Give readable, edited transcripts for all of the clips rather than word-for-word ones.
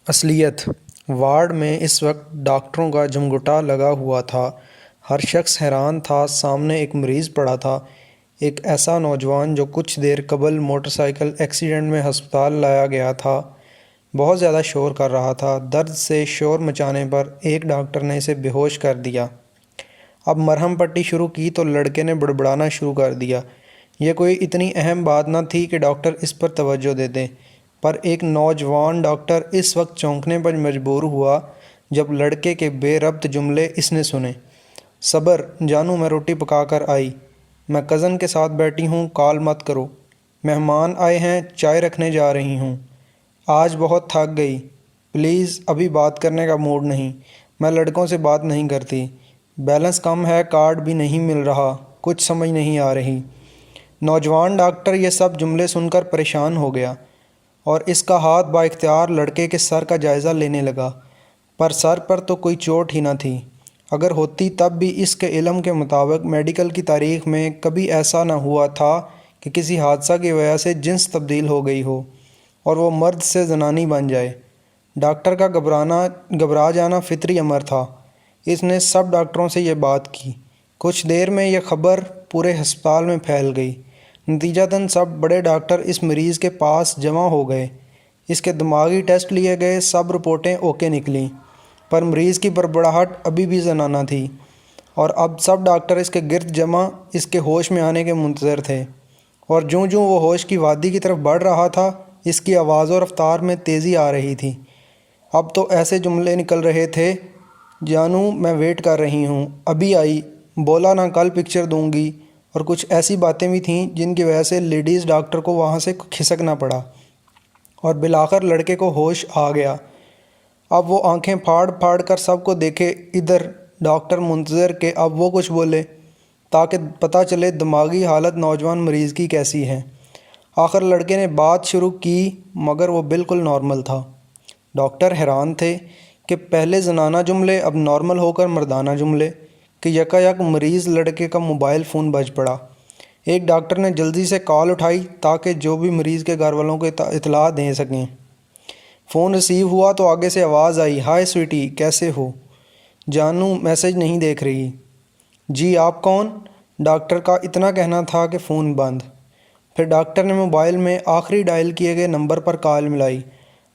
اصلیت ward میں اس وقت ڈاکٹروں کا جمگٹا لگا ہوا تھا۔ ہر شخص حیران تھا۔ سامنے ایک مریض پڑا تھا، ایک ایسا نوجوان جو کچھ دیر قبل موٹر سائیکل ایکسیڈنٹ میں ہسپتال لایا گیا تھا۔ بہت زیادہ شور کر رہا تھا۔ درد سے شور مچانے پر ایک ڈاکٹر نے اسے بے ہوش کر دیا۔ اب مرہم پٹی شروع کی تو لڑکے نے بڑبڑانا شروع کر دیا۔ یہ کوئی اتنی اہم بات نہ تھی کہ ڈاکٹر اس پر توجہ دے دیں، پر ایک نوجوان ڈاکٹر اس وقت چونکنے پر مجبور ہوا جب لڑکے کے بے ربط جملے اس نے سنے۔ صبر جانو، میں روٹی پکا کر آئی، میں کزن کے ساتھ بیٹھی ہوں، کال مت کرو، مہمان آئے ہیں، چائے رکھنے جا رہی ہوں، آج بہت تھک گئی، پلیز ابھی بات کرنے کا موڈ نہیں، میں لڑکوں سے بات نہیں کرتی، بیلنس کم ہے، کارڈ بھی نہیں مل رہا، کچھ سمجھ نہیں آ رہی۔ نوجوان ڈاکٹر یہ سب جملے سن کر پریشان ہو گیا اور اس کا ہاتھ با اختیار لڑکے کے سر کا جائزہ لینے لگا، پر سر پر تو کوئی چوٹ ہی نہ تھی۔ اگر ہوتی تب بھی اس کے علم کے مطابق میڈیکل کی تاریخ میں کبھی ایسا نہ ہوا تھا کہ کسی حادثہ کی وجہ سے جنس تبدیل ہو گئی ہو اور وہ مرد سے زنانی بن جائے۔ ڈاکٹر کا گھبرا جانا فطری امر تھا۔ اس نے سب ڈاکٹروں سے یہ بات کی۔ کچھ دیر میں یہ خبر پورے ہسپتال میں پھیل گئی۔ نتیجتاً سب بڑے ڈاکٹر اس مریض کے پاس جمع ہو گئے۔ اس کے دماغی ٹیسٹ لیے گئے، سب رپورٹیں اوکے نکلیں، پر مریض کی بڑبڑاہٹ ابھی بھی زنانہ تھی، اور اب سب ڈاکٹر اس کے گرد جمع اس کے ہوش میں آنے کے منتظر تھے، اور جوں جوں وہ ہوش کی وادی کی طرف بڑھ رہا تھا، اس کی آواز و رفتار میں تیزی آ رہی تھی۔ اب تو ایسے جملے نکل رہے تھے، جانو میں ویٹ کر رہی ہوں، ابھی آئی، بولا نہ کل پکچر دوں گی، اور کچھ ایسی باتیں بھی تھیں جن کی وجہ سے لیڈیز ڈاکٹر کو وہاں سے کھسکنا پڑا، اور بالآخر لڑکے کو ہوش آ گیا۔ اب وہ آنکھیں پھاڑ پھاڑ کر سب کو دیکھے، ادھر ڈاکٹر منتظر کہ اب وہ کچھ بولے تاکہ پتہ چلے دماغی حالت نوجوان مریض کی کیسی ہے۔ آخر لڑکے نے بات شروع کی، مگر وہ بالکل نارمل تھا۔ ڈاکٹر حیران تھے کہ پہلے زنانہ جملے اب نارمل ہو کر مردانہ جملے، کہ یکا یک مریض لڑکے کا موبائل فون بج پڑا۔ ایک ڈاکٹر نے جلدی سے کال اٹھائی تاکہ جو بھی مریض کے گھر والوں کو اطلاع دے سکیں۔ فون ریسیو ہوا تو آگے سے آواز آئی، ہائے سویٹی، کیسے ہو؟ جانو میسج نہیں دیکھ رہی۔ جی آپ کون؟ ڈاکٹر کا اتنا کہنا تھا کہ فون بند۔ پھر ڈاکٹر نے موبائل میں آخری ڈائل کیے گئے نمبر پر کال ملائی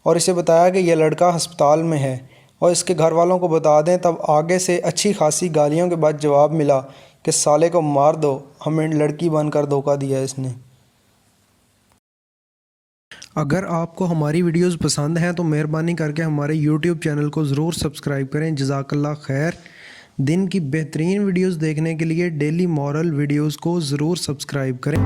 اور اسے بتایا کہ یہ لڑکا ہسپتال میں ہے اور اس کے گھر والوں کو بتا دیں۔ تب آگے سے اچھی خاصی گالیوں کے بعد جواب ملا کہ سالے کو مار دو، ہمیں لڑکی بن کر دھوکہ دیا اس نے۔ اگر آپ کو ہماری ویڈیوز پسند ہیں تو مہربانی کر کے ہمارے یوٹیوب چینل کو ضرور سبسکرائب کریں۔ جزاک اللہ خیر۔ دن کی بہترین ویڈیوز دیکھنے کے لیے ڈیلی مورل ویڈیوز کو ضرور سبسکرائب کریں۔